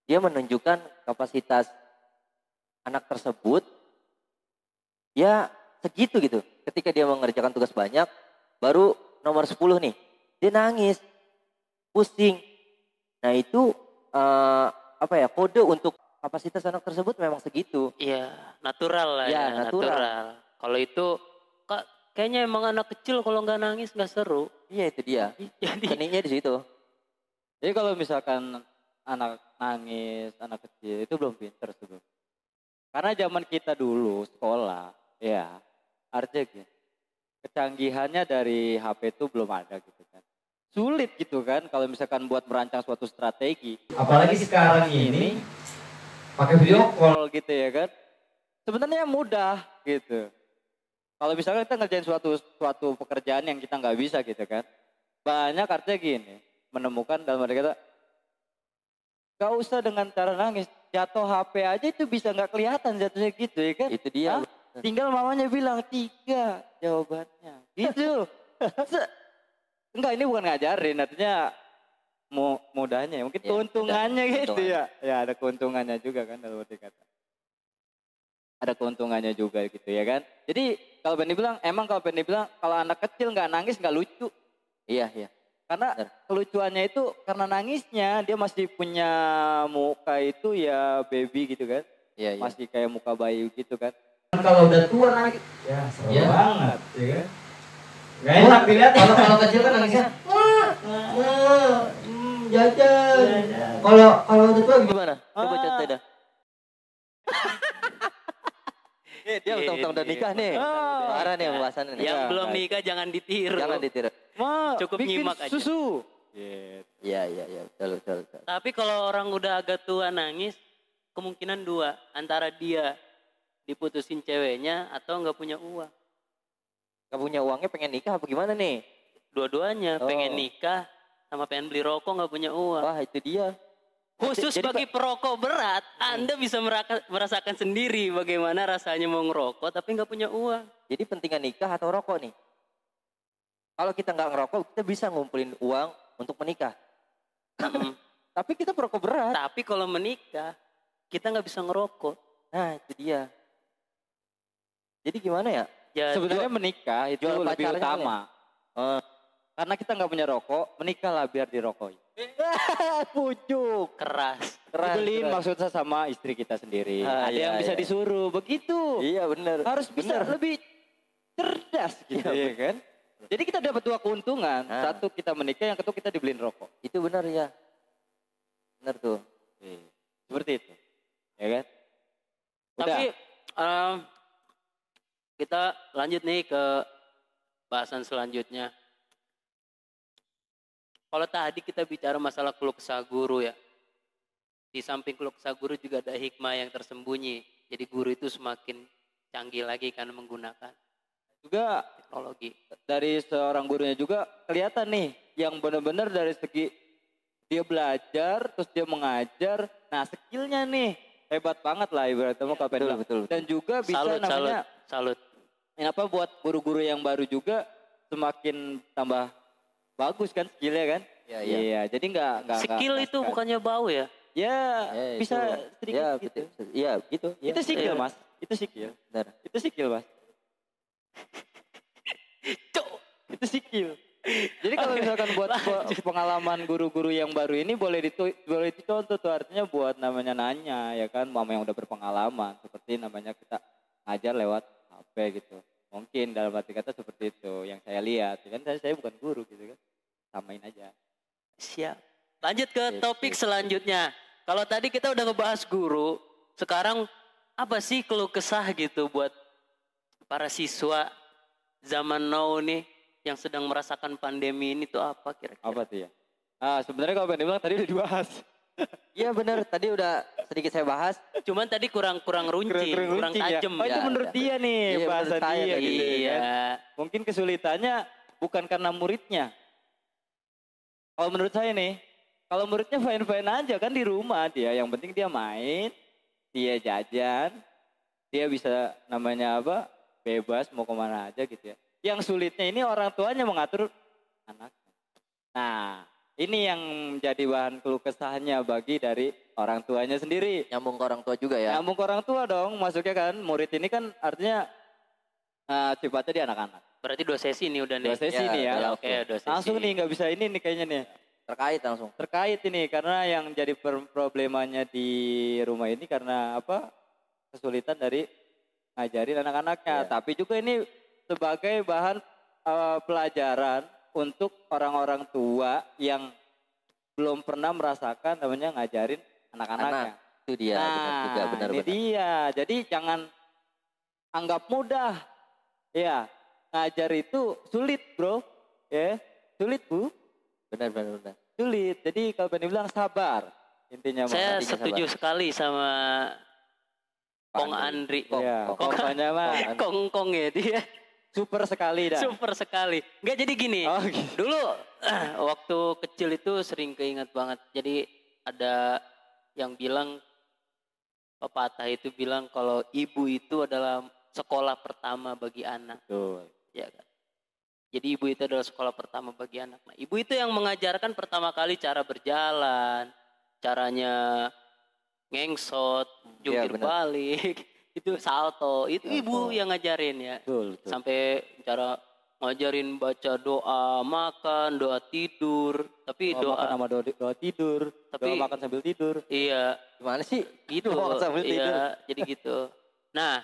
dia menunjukkan kapasitas anak tersebut ya segitu gitu. Ketika dia mengerjakan tugas banyak, baru nomor 10 nih, dia nangis, pusing. Nah itu kode untuk kapasitas anak tersebut memang segitu. Iya, natural lah Ya, ya, natural. natural. Kalau itu kayaknya emang anak kecil kalau nggak nangis nggak seru. Iya itu dia. Jadi Seninya di situ. Jadi kalau misalkan anak nangis, anak kecil itu belum pinter sebelum. Karena zaman kita dulu sekolah, ya artinya gini, kecanggihannya dari HP itu belum ada gitu kan. Sulit gitu kan kalau misalkan buat merancang suatu strategi. Apalagi sekarang ini pakai video call. Call gitu ya kan. Sebenarnya mudah gitu. Kalau misalkan kita ngerjain suatu pekerjaan yang kita nggak bisa gitu kan. Banyak artinya gini, menemukan dalam arti kata, gak usah dengan cara nangis, jatuh HP aja itu bisa nggak kelihatan jatuhnya gitu ya kan. Itu dia. Tinggal mamanya bilang 3 jawabannya. Gitu. Enggak, ini bukan ngajarin, artinya mudahnya. Mungkin Ya, keuntungannya mudah. gitu Keuntungan. ya. Ya ada keuntungannya juga kan dalam arti kata. Ada keuntungannya juga gitu ya kan. Jadi kalau Benny bilang, kalau anak kecil nggak nangis nggak lucu. Iya, iya. Karena Benar. kelucuannya itu karena nangisnya dia masih punya muka itu ya baby gitu kan. Iya, iya. Masih kayak muka bayi gitu kan. Kalau udah tua nangis, ya seru Iya. banget, ya kan? Gak enak dilihat. Kalau kecil kan nangisnya Jajan. Kalau udah tua gimana? Coba contoh dah. Dia utang-utang udah nikah nih. Parah nih pembahasannya nih. yang Iya, belum kan. nikah jangan ditiru. Jangan ditiru. Cukup bikin nyimak aja. susu. Gitu. Iya, iya, iya. Betul. Tapi kalau orang udah agak tua nangis, kemungkinan 2. Antara dia diputusin ceweknya atau nggak punya uang. Gak punya uangnya pengen nikah apa gimana nih? Dua-duanya Oh. pengen nikah sama pengen beli rokok nggak punya uang. Wah itu dia. Khusus Jadi, bagi perokok berat, Anda bisa merasakan sendiri bagaimana rasanya mau ngerokok tapi nggak punya uang. Jadi pentingan nikah atau rokok nih? Kalau kita nggak ngerokok, kita bisa ngumpulin uang untuk menikah. Mm. Tapi kita perokok berat. Tapi kalau menikah, kita nggak bisa ngerokok. Nah itu dia. Jadi gimana ya? Ya, Sebenarnya menikah itu jual lebih pacarnya utama. Karena kita nggak punya rokok, menikahlah biar dirokok. Pucuk. keras. Dibeliin maksudnya sama istri kita sendiri. Ah, Ada iya, yang bisa iya. disuruh, begitu. Iya benar. Harus bisa lebih cerdas gitu ya kan. Jadi kita dapat 2 keuntungan. Ah. Satu kita menikah, yang kedua kita dibeliin rokok. Itu benar ya. Benar tuh. Seperti itu. Ya kan? Udah. Tapi kita lanjut nih ke bahasan selanjutnya. Kalau tadi kita bicara masalah keluh kesah guru ya. Di samping keluh kesah guru juga ada hikmah yang tersembunyi. Jadi guru itu semakin canggih lagi kan menggunakan Juga teknologi. dari seorang gurunya juga kelihatan nih yang benar-benar dari segi dia belajar terus dia mengajar. Nah, skillnya nih hebat banget lah ibaratnya mau Kak Pendla. Betul. Dan juga bisa Salut. Kenapa buat guru-guru yang baru juga semakin tambah bagus kan skillnya kan? Iya, iya. Iya, jadi nggak Skill nggak itu sekali. bukannya bau ya? Ya, Ya, bisa itu. sedikit Ya, gitu. betul. Iya, gitu. Ya. Itu skill Iya. Mas. Itu skill. Benar. Itu skill Mas. Cok. Itu skill. Jadi kalau misalkan buat pengalaman guru-guru yang baru ini boleh dicontoh tuh, artinya buat namanya nanya ya kan, mama yang udah berpengalaman seperti namanya kita ngajar lewat HP gitu. Mungkin dalam arti kata seperti itu yang saya lihat. Kan saya bukan guru gitu kan. Samain aja. Siap. Lanjut ke Sip, topik sip. selanjutnya. Kalau tadi kita udah ngebahas guru, sekarang apa sih keluh kesah gitu buat para siswa zaman now nih yang sedang merasakan pandemi ini tuh apa kira-kira? Apa tuh ya? Sebenarnya kalau pengen bilang tadi udah dibahas. Iya benar, tadi udah sedikit saya bahas. Cuman tadi kurang runcing, kurang runcing ya. tajem. Oh itu Ya, menurut ya. dia nih, Iya, bahasa menurut saya dia tadi. gitu Iya. kan. Mungkin kesulitannya bukan karena muridnya. Kalau menurut saya nih, kalau muridnya fine-fine aja kan di rumah dia. Yang penting dia main, dia jajan, dia bisa namanya apa, bebas mau kemana aja gitu ya. Yang sulitnya ini orang tuanya mengatur anaknya. Nah, ini yang menjadi bahan keluh kesahnya bagi dari orang tuanya sendiri. Nyambung ke orang tua juga ya. Nyambung ke orang tua dong, masuknya kan murid ini kan artinya sifatnya di anak-anak. Berarti 2 sesi nih udah nih. Dua sesi Ya, nih ya. udah Oke, 2 sesi. Langsung nih nggak bisa ini nih kayaknya nih. Terkait langsung. Terkait ini karena yang jadi problemanya di rumah ini karena apa? Kesulitan dari ngajarin anak-anaknya. Ya. Tapi juga ini sebagai bahan pelajaran untuk orang-orang tua yang belum pernah merasakan namanya ngajarin anak-anaknya. Itu dia, benar juga, Nah, benar. ini dia. Jadi jangan anggap mudah. Ya, ngajar itu sulit, bro. Ya, sulit, Bu. Benar. Sulit. Jadi kalau pengen bilang sabar. Intinya Saya Artinya setuju sekali sama Kong Andri. Ya, Kong. pokoknya mah Kong ya dia. super sekali dah. Super sekali. Enggak jadi gini. Oh, gitu. Dulu waktu kecil itu sering keinget banget. Jadi ada yang bilang pepatah itu bilang kalau ibu itu adalah sekolah pertama bagi anak. Betul. Ya kan? Jadi ibu itu adalah sekolah pertama bagi anak. Nah, ibu itu yang mengajarkan pertama kali cara berjalan, caranya ngengsot, Iya, jungkir benar. balik, itu salto. Itu ibu yang ngajarin ya. Betul. Sampai cara ngajarin baca doa makan, doa tidur. Tapi Doa makan doa sama doa tidur. Tapi- Doa makan sambil tidur. iya Gimana sih? gitu. Doa sambil tidur. Iya, jadi gitu. Nah,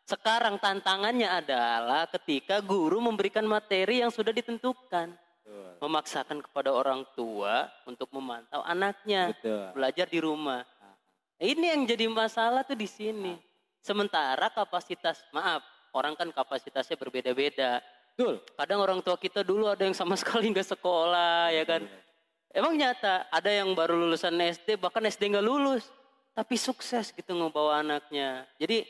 sekarang tantangannya adalah ketika guru memberikan materi yang sudah ditentukan. Betul. Memaksakan kepada orang tua untuk memantau anaknya Betul. belajar di rumah. Ini yang jadi masalah tuh di sini. Sementara orang kan kapasitasnya berbeda-beda. Betul. Kadang orang tua kita dulu ada yang sama sekali nggak sekolah, ya kan? Emang nyata ada yang baru lulusan SD, bahkan SD nggak lulus, tapi sukses gitu ngebawa anaknya. Jadi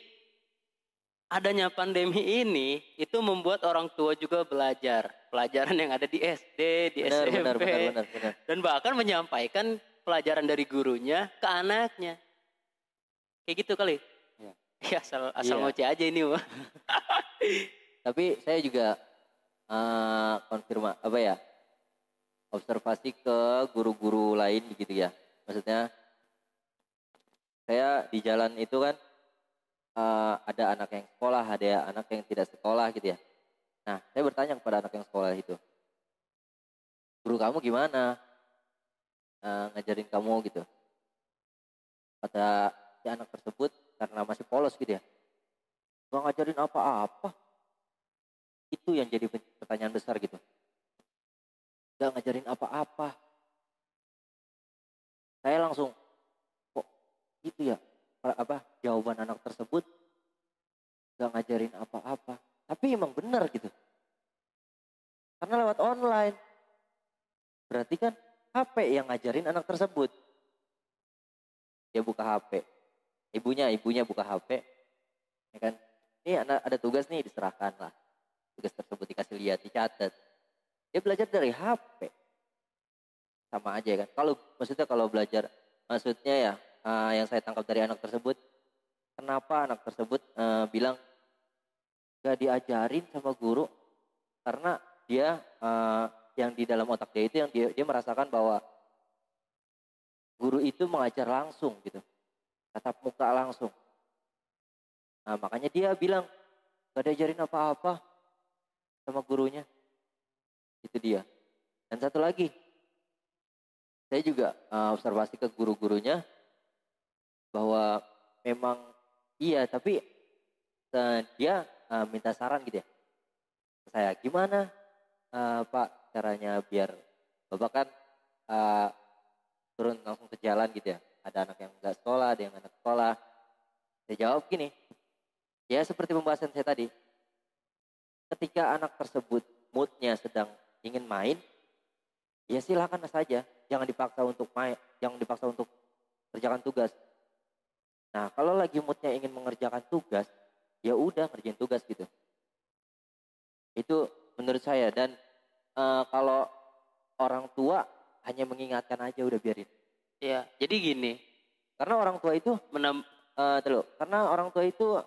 adanya pandemi ini itu membuat orang tua juga belajar pelajaran yang ada di SD, di SMP, Benar. dan bahkan menyampaikan pelajaran dari gurunya ke anaknya. Kayak gitu kali. Ya. Ya asal Iya. ngoceh aja ini mah. Tapi saya juga observasi ke guru-guru lain gitu ya. Maksudnya saya di jalan itu kan ada anak yang sekolah, ada anak yang tidak sekolah gitu ya. Nah, saya bertanya kepada anak yang sekolah itu, guru kamu gimana ngajarin kamu gitu? Kata si anak tersebut karena masih polos gitu ya, gak ngajarin apa-apa. Itu yang jadi pertanyaan besar gitu. Gak ngajarin apa-apa. Saya langsung, kok gitu ya? Jawaban anak tersebut gak ngajarin apa-apa. Tapi emang benar gitu. Karena lewat online. Berarti kan HP yang ngajarin anak tersebut. Dia buka HP. Ibunya buka HP. Ya kan? Ini ada tugas nih, diserahkan lah. Tugas tersebut dikasih lihat, dicatat. Dia belajar dari HP. Sama aja kan. Kalau belajar, maksudnya ya yang saya tangkap dari anak tersebut, kenapa anak tersebut bilang gak diajarin sama guru, karena dia yang di dalam otak dia itu yang dia merasakan bahwa guru itu mengajar langsung gitu, tatap muka langsung. Nah makanya dia bilang gak diajarin apa-apa sama gurunya. Itu dia. Dan satu lagi, saya juga observasi ke guru-gurunya bahwa memang iya, tapi dia minta saran gitu ya ke saya, gimana Pak caranya biar Bapak kan turun langsung ke jalan gitu ya, ada anak yang nggak sekolah, ada yang anak sekolah. Saya jawab gini, ya seperti pembahasan saya tadi, ketika anak tersebut moodnya sedang ingin main, ya silakan saja, jangan dipaksa untuk main, jangan dipaksa untuk kerjakan tugas. Nah kalau lagi moodnya ingin mengerjakan tugas, ya udah ngerjain tugas gitu. Itu menurut saya. Dan kalau orang tua hanya mengingatkan aja, udah biarin. Ya, jadi gini. Karena orang tua itu karena orang tua itu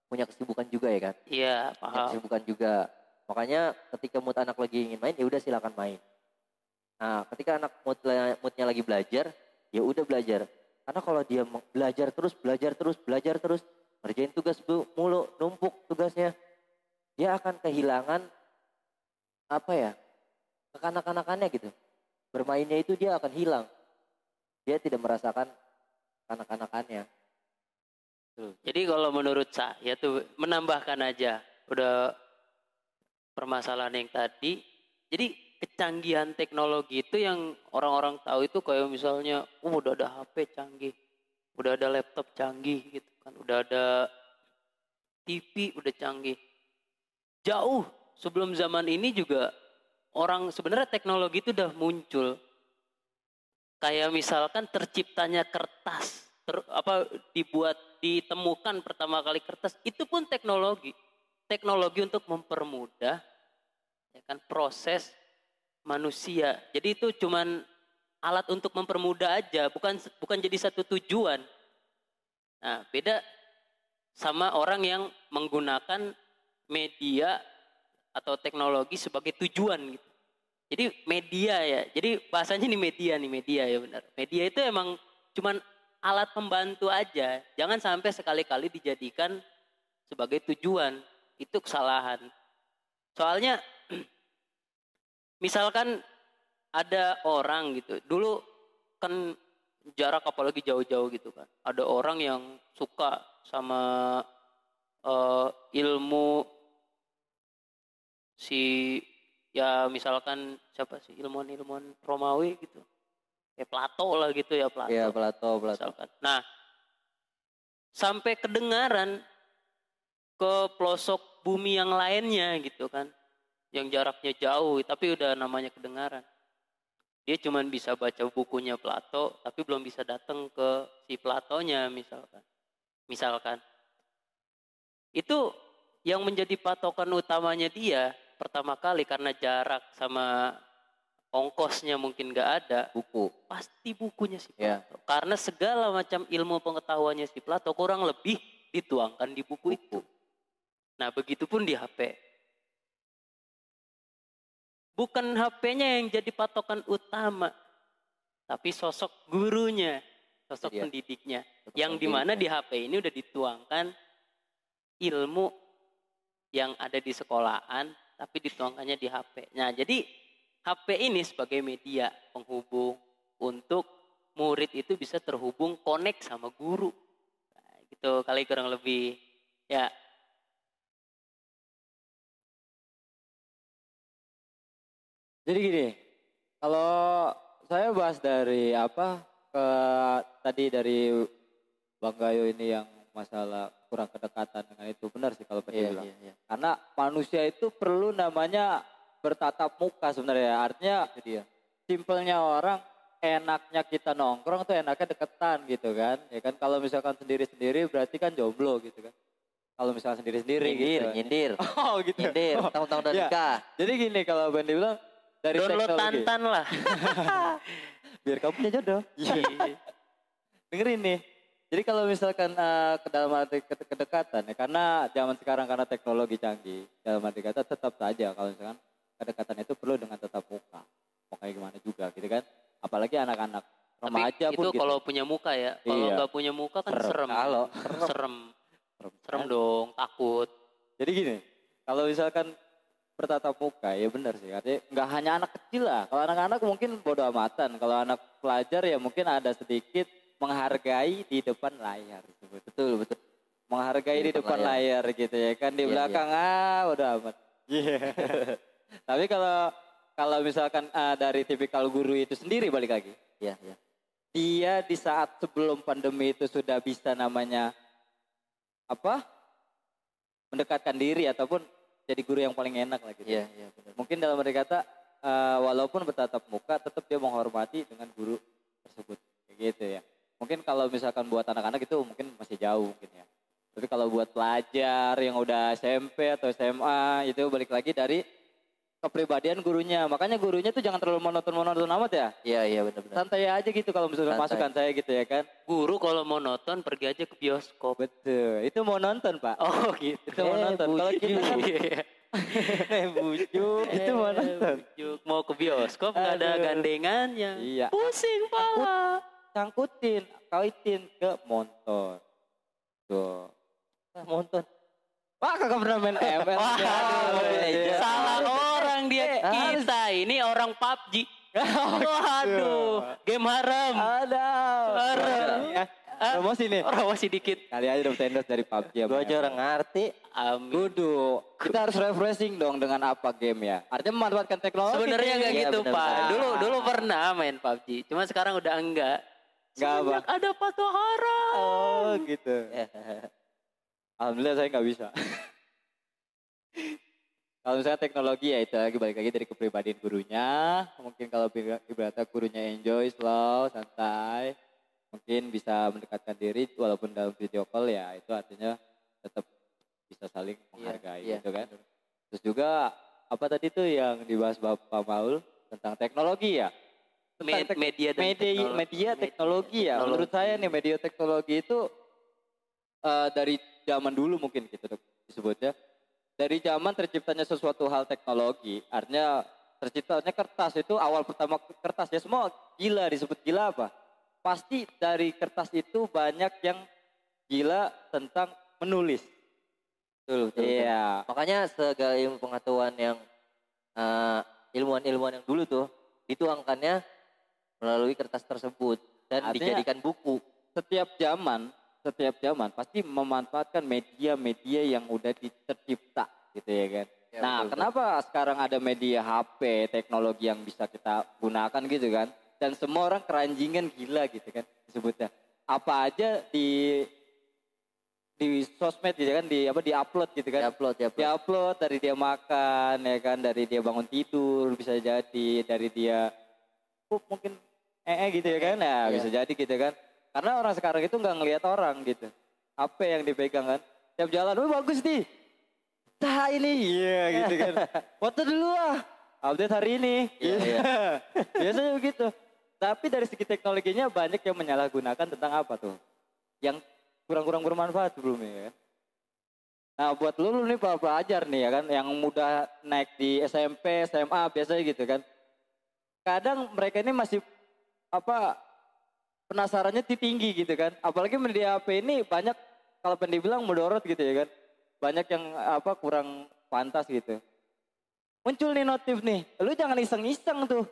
punya kesibukan juga ya kan. Iya, Punya paham. kesibukan juga. Makanya ketika mood anak lagi ingin main, ya udah silakan main. Nah, ketika anak moodnya lagi belajar, ya udah belajar. Karena kalau dia belajar terus, ngerjain tugas mulu, numpuk tugasnya, dia akan kehilangan kekanak-kanakannya gitu. Bermainnya itu dia akan hilang. Dia tidak merasakan kanak-kanakannya. Jadi kalau menurut saya tuh menambahkan aja udah permasalahan yang tadi. Jadi kecanggihan teknologi itu yang orang-orang tahu itu kayak misalnya, udah ada HP canggih, udah ada laptop canggih gitu kan, udah ada TV udah canggih. Jauh sebelum zaman ini juga orang sebenarnya teknologi itu udah muncul. Kayak misalkan terciptanya kertas, ditemukan pertama kali kertas, itu pun teknologi. Teknologi untuk mempermudah ya kan proses manusia. Jadi itu cuman alat untuk mempermudah aja, bukan jadi satu tujuan. Nah, beda sama orang yang menggunakan media atau teknologi sebagai tujuan gitu. Jadi media ya, jadi bahasanya nih media ya benar. Media itu emang cuman alat pembantu aja. Jangan sampai sekali-kali dijadikan sebagai tujuan. Itu kesalahan. Soalnya misalkan ada orang gitu. Dulu kan jarak apalagi jauh-jauh gitu kan. Ada orang yang suka sama ilmu ya misalkan siapa sih ilmuwan Romawi gitu. Kayak Plato lah gitu ya Plato. Iya Plato. Misalkan. Nah, sampai kedengaran ke pelosok bumi yang lainnya gitu kan. Yang jaraknya jauh tapi udah namanya kedengaran. Dia cuma bisa baca bukunya Plato tapi belum bisa datang ke si Platonya misalkan. Itu yang menjadi patokan utamanya dia pertama kali karena jarak sama ongkosnya mungkin gak ada. Buku. Pasti bukunya si Ya. Plato. Karena segala macam ilmu pengetahuannya si Plato kurang lebih dituangkan di buku itu. Nah begitupun di HP. Bukan HP-nya yang jadi patokan utama. Tapi sosok gurunya. Sosok pendidiknya. Yang dimana di HP ini udah dituangkan ilmu yang ada di sekolahan. Tapi dituangkannya di HP. Nah jadi HP ini sebagai media penghubung. Untuk murid itu bisa terhubung connect sama guru. Nah, gitu kali kurang lebih. Ya. Jadi gini, kalau saya bahas dari tadi dari Bang Gayo ini yang masalah kurang kedekatan dengan itu, benar sih kalau bilang. Iya. Karena manusia itu perlu namanya bertatap muka sebenarnya. Artinya simpelnya orang, enaknya kita nongkrong tuh enaknya deketan gitu kan. Ya kan kalau misalkan sendiri-sendiri berarti kan jomblo gitu kan. Kalau misalkan sendiri-sendiri Nyindir. Oh gitu. Nyindir, tahun-tahun udah nikah. Jadi gini kalau Bandi bilang dari Download teknologi. Tantan lah. Biar kamu punya jodoh. Dengerin nih. Jadi kalau misalkan ke dalam arti kedekatan ya, karena zaman sekarang karena teknologi canggih, dalam arti kata tetap saja kalau misalkan kedekatan itu perlu dengan tatap muka. Mau kayak gimana juga gitu kan. Apalagi anak-anak remaja Tapi pun itu gitu. kalau punya muka ya. Kalau Iya. nggak punya muka kan serem. Serem dong, takut. Jadi gini, kalau misalkan bertatap muka ya benar sih. Artinya nggak hanya anak kecil lah. Kalau anak-anak mungkin bodo amatan. Kalau anak pelajar ya mungkin ada sedikit menghargai di depan layar. Betul. menghargai di depan layar gitu ya kan, di belakang udah amat. Iya. Tapi kalau misalkan dari tipikal guru itu sendiri balik lagi. Iya, iya. Dia di saat sebelum pandemi itu sudah bisa namanya apa? Mendekatkan diri ataupun jadi guru yang paling enak lah gitu. Iya, iya benar. Mungkin dalam arti kata walaupun bertatap muka tetap dia menghormati dengan guru tersebut. Kayak gitu ya. Mungkin kalau misalkan buat anak-anak itu mungkin masih jauh mungkin ya. Tapi kalau buat pelajar yang udah SMP atau SMA itu balik lagi dari kepribadian gurunya. Makanya gurunya tuh jangan terlalu monoton amat ya. Iya, iya benar-benar. Santai aja gitu kalau misalnya masukan saya gitu ya kan. Guru kalau mau nonton pergi aja ke bioskop. Betul. Itu mau nonton Pak. Oh gitu. Itu mau nonton. Kalau kita kan bujuk itu mau nonton. Bujuk. Mau ke bioskop nggak ada gandengannya. Iya. Pusing pala. Sangkutin, kaitin ke motor. Tuh. Motor. Wah kagak pernah main ML. Salah orang dia. Kita ini orang PUBG. Waduh, game haram. Ada. Haram. Promosi nih. Promosi dikit. Kali aja dapat endorse dari PUBG ya. Gue aja orang ngerti. Amin. Kudu. Kita harus refreshing dong dengan apa game ya. Artinya memanfaatkan teknologi. Sebenarnya nggak Iya, gitu benar, Pak. benar. Dulu pernah main PUBG. Cuma sekarang udah enggak. Nggak apa. Semenjak ada pato haram. Oh gitu. Alhamdulillah saya nggak bisa. Kalau misalnya teknologi ya itu lagi balik lagi dari kepribadian gurunya. Mungkin kalau ibaratnya gurunya enjoy, slow, santai. Mungkin bisa mendekatkan diri walaupun dalam video call ya itu artinya tetap bisa saling menghargai gitu kan. Terus juga apa tadi tuh yang dibahas Bapak Maul tentang teknologi ya. Tentang media teknologi ya. Menurut saya nih media teknologi itu dari zaman dulu mungkin gitu disebutnya. Dari zaman terciptanya sesuatu hal teknologi, artinya terciptanya kertas itu awal pertama kertas ya semua gila disebut gila apa? Pasti dari kertas itu banyak yang gila tentang menulis. Betul, betul. Iya. Makanya segala ilmu pengetahuan yang ilmuwan-ilmuwan yang dulu tuh dituangkannya melalui kertas tersebut dan Artinya, dijadikan buku. Setiap zaman pasti memanfaatkan media-media yang udah tercipta gitu ya kan. Ya, nah betul, kenapa sekarang ada media HP, teknologi yang bisa kita gunakan gitu kan. Dan semua orang keranjingan gila gitu kan disebutnya. Apa aja di sosmed gitu kan, di-upload gitu kan. Di-upload dari dia makan ya kan, dari dia bangun tidur bisa jadi, dari dia mungkin gitu ya kan. Nah, bisa jadi gitu kan. Karena orang sekarang itu nggak ngelihat orang gitu. Apa yang dipegang kan? Tiap jalan, bagus nih. Nah ini, gitu kan. Foto dulu update hari ini. Iya. Biasanya begitu. Tapi dari segi teknologinya banyak yang menyalahgunakan tentang apa tuh? Yang kurang-kurang bermanfaat sebelumnya ya. Nah buat lu nih Pak pelajar nih ya kan, yang mudah naik di SMP, SMA biasanya gitu kan. Kadang mereka ini masih penasarannya tinggi gitu kan. Apalagi media HP ini banyak kalau dibilang mudorot gitu ya kan. Banyak yang kurang pantas gitu. Muncul nih notif nih. Lu jangan iseng-iseng tuh.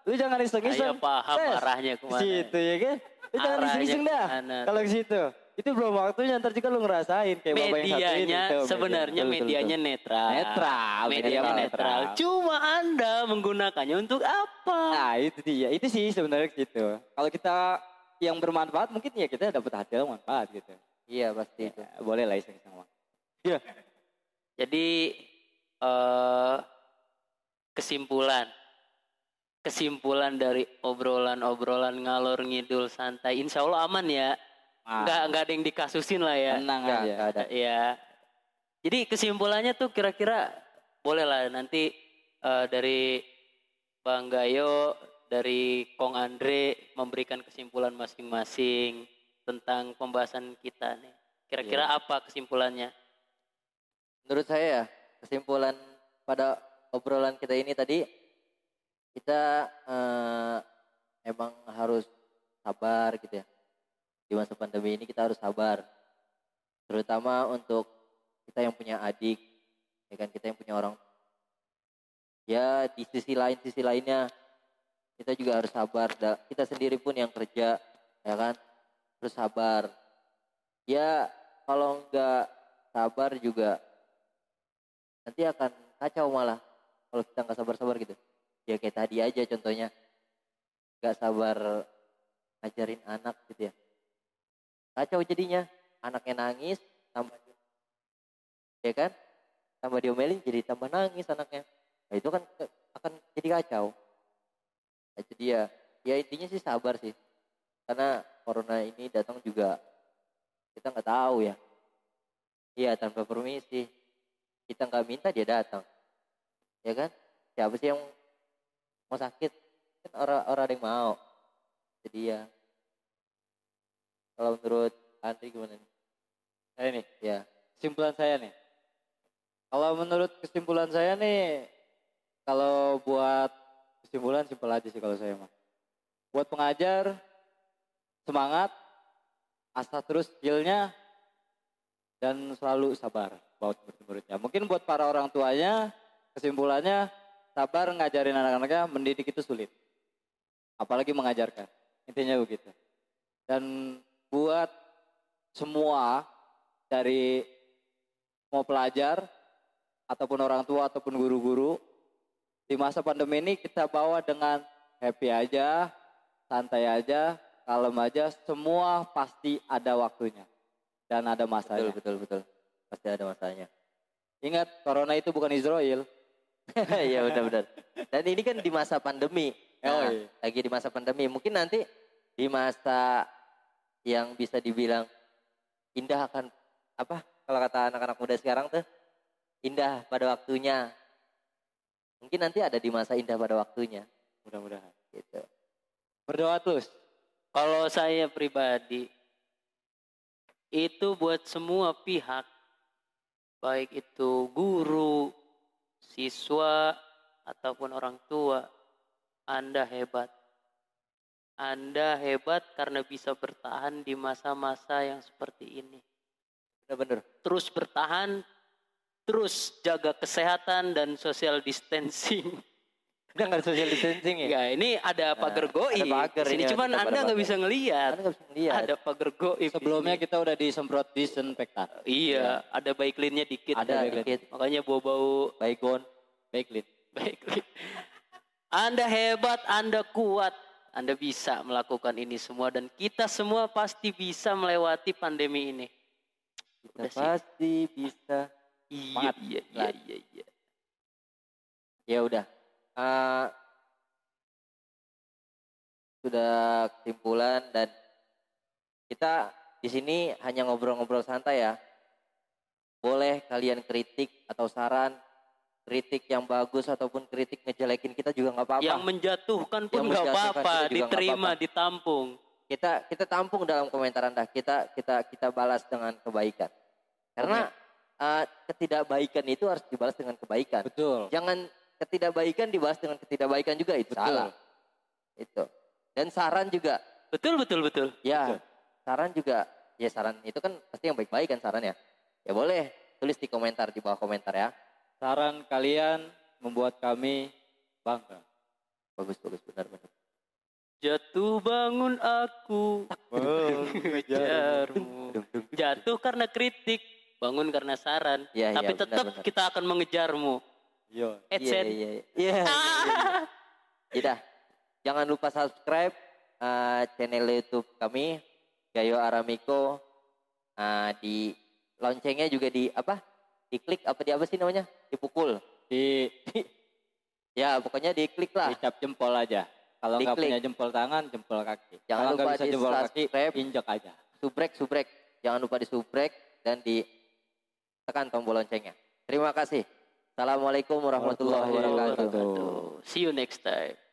Lu jangan iseng-iseng. Ayo paham arahnya kemana. Situ ya kan. Lu jangan iseng-iseng dah. Kalau ke situ. Itu belum waktunya ntar juga lu ngerasain kayak bapak yang satu ini. Sebenarnya medianya netral. Medianya netral. Cuma Anda menggunakannya untuk apa? Nah itu dia. Itu sih sebenarnya gitu. Kalau kita yang bermanfaat mungkin ya kita dapat hasil manfaat gitu. Iya pasti itu. Boleh lah iseng-iseng. Iya. Jadi kesimpulan dari obrolan ngalor ngidul santai. Insya Allah aman ya. Nggak ada yang dikasusin lah ya. Tenang aja. Nggak ada. Ya. Jadi kesimpulannya tuh kira-kira boleh lah nanti dari Bang Gayo, dari Kong Andre memberikan kesimpulan masing-masing tentang pembahasan kita nih. Kira-kira apa kesimpulannya? Menurut saya kesimpulan pada obrolan kita ini tadi, kita emang harus sabar gitu ya. Di masa pandemi ini kita harus sabar. Terutama untuk kita yang punya adik, ya kan, kita yang punya orang. Ya di sisi lainnya kita juga harus sabar. Kita sendiri pun yang kerja, ya kan, harus sabar. Ya kalau nggak sabar juga nanti akan kacau malah kalau kita nggak sabar-sabar gitu. Ya kayak tadi aja contohnya, nggak sabar ngajarin anak gitu ya. Kacau jadinya, anaknya nangis, tambah ya kan, tambah diomelin jadi tambah nangis anaknya. Nah itu kan akan jadi kacau. Nah, itu dia. Ya intinya sih sabar sih, karena corona ini datang juga kita nggak tahu ya. Iya tanpa permisi, kita nggak minta dia datang, ya kan? Siapa sih yang mau sakit? Kan orang ada yang mau. Jadi ya, kalau menurut Andri gimana nih? Saya nih, Ya, kesimpulan saya nih. Kalau menurut kesimpulan saya nih, kalau buat kesimpulan simpel aja sih kalau saya mah. Buat pengajar, semangat, asa terus skillnya, dan selalu sabar buat murid-muridnya. Mungkin buat para orang tuanya, kesimpulannya sabar ngajarin anak-anaknya, mendidik itu sulit. Apalagi mengajarkan, intinya begitu. Dan buat semua dari mau pelajar, ataupun orang tua, ataupun guru-guru, di masa pandemi ini kita bawa dengan happy aja, santai aja, kalem aja, semua pasti ada waktunya dan ada masanya. betul. Pasti ada masanya. Ingat, corona itu bukan Israel. Iya benar-benar. Dan ini kan di masa pandemi. Oh, Nah, iya. lagi di masa pandemi. Mungkin nanti di masa yang bisa dibilang indah akan apa? Kalau kata anak-anak muda sekarang tuh indah pada waktunya. Mungkin nanti ada di masa indah pada waktunya. Mudah-mudahan. Gitu. Berdoa terus. Kalau saya pribadi, itu buat semua pihak, baik itu guru, siswa, ataupun orang tua, Anda hebat. Anda hebat karena bisa bertahan di masa-masa yang seperti ini. Benar-benar. Terus bertahan, terus jaga kesehatan dan social distancing. Udah nggak ada social distancing ya? Enggak, ini ada pagar goib. ada pagar Sini ini, cuman ada Anda nggak pagar. bisa ngelihat. Anda nggak bisa ngeliat. Ada pagar goib. Sebelumnya ini. kita udah disemprot disinfektan. Iya, ada baiklinnya dikit. Ada Baiklit. dikit. Makanya bau-bau Baygon. Baiklin. baiklin. Anda hebat, Anda kuat. Anda bisa melakukan ini semua dan kita semua pasti bisa melewati pandemi ini. Kita Udah sih. pasti bisa. Iya, Semangat. iya. Ya udah. Sudah kesimpulan dan kita di sini hanya ngobrol-ngobrol santai ya. Boleh kalian kritik atau saran, kritik yang bagus ataupun kritik ngejelekin kita juga nggak apa-apa. Yang menjatuhkan pun Yang nggak menjatuhkan apa-apa, kita juga nggak diterima, apa-apa. ditampung. Kita tampung dalam komentar Anda. Kita balas dengan kebaikan. Karena ketidakbaikan itu harus dibalas dengan kebaikan. Betul. Jangan ketidakbaikan dibalas dengan ketidakbaikan juga, itu Betul. salah. Itu. Dan saran juga. Betul. Ya, saran juga. Ya saran itu kan pasti yang baik-baik kan saran ya. Ya boleh tulis di komentar, di bawah komentar ya. Saran kalian membuat kami bangga. Bagus, benar. Jatuh bangun aku, mengejarmu. Jatuh karena kritik, bangun karena saran. Iya, Tapi iya, tetap benar. kita akan mengejarmu. Yo. Adsen. Iya. Iya. Jangan lupa subscribe channel YouTube kami Gayo Aramiko. Di loncengnya juga diklik apa sih namanya? Dipukul. Ya pokoknya diklik lah. Dicap jempol aja. Kalau nggak Diklik. punya jempol tangan, jempol kaki. Jangan Kalau nggak lupa bisa di jempol kaki, subscribe. injek aja. Subrek. Jangan lupa di subrek dan ditekan tombol loncengnya. Terima kasih. Assalamualaikum warahmatullahi wabarakatuh. See you next time.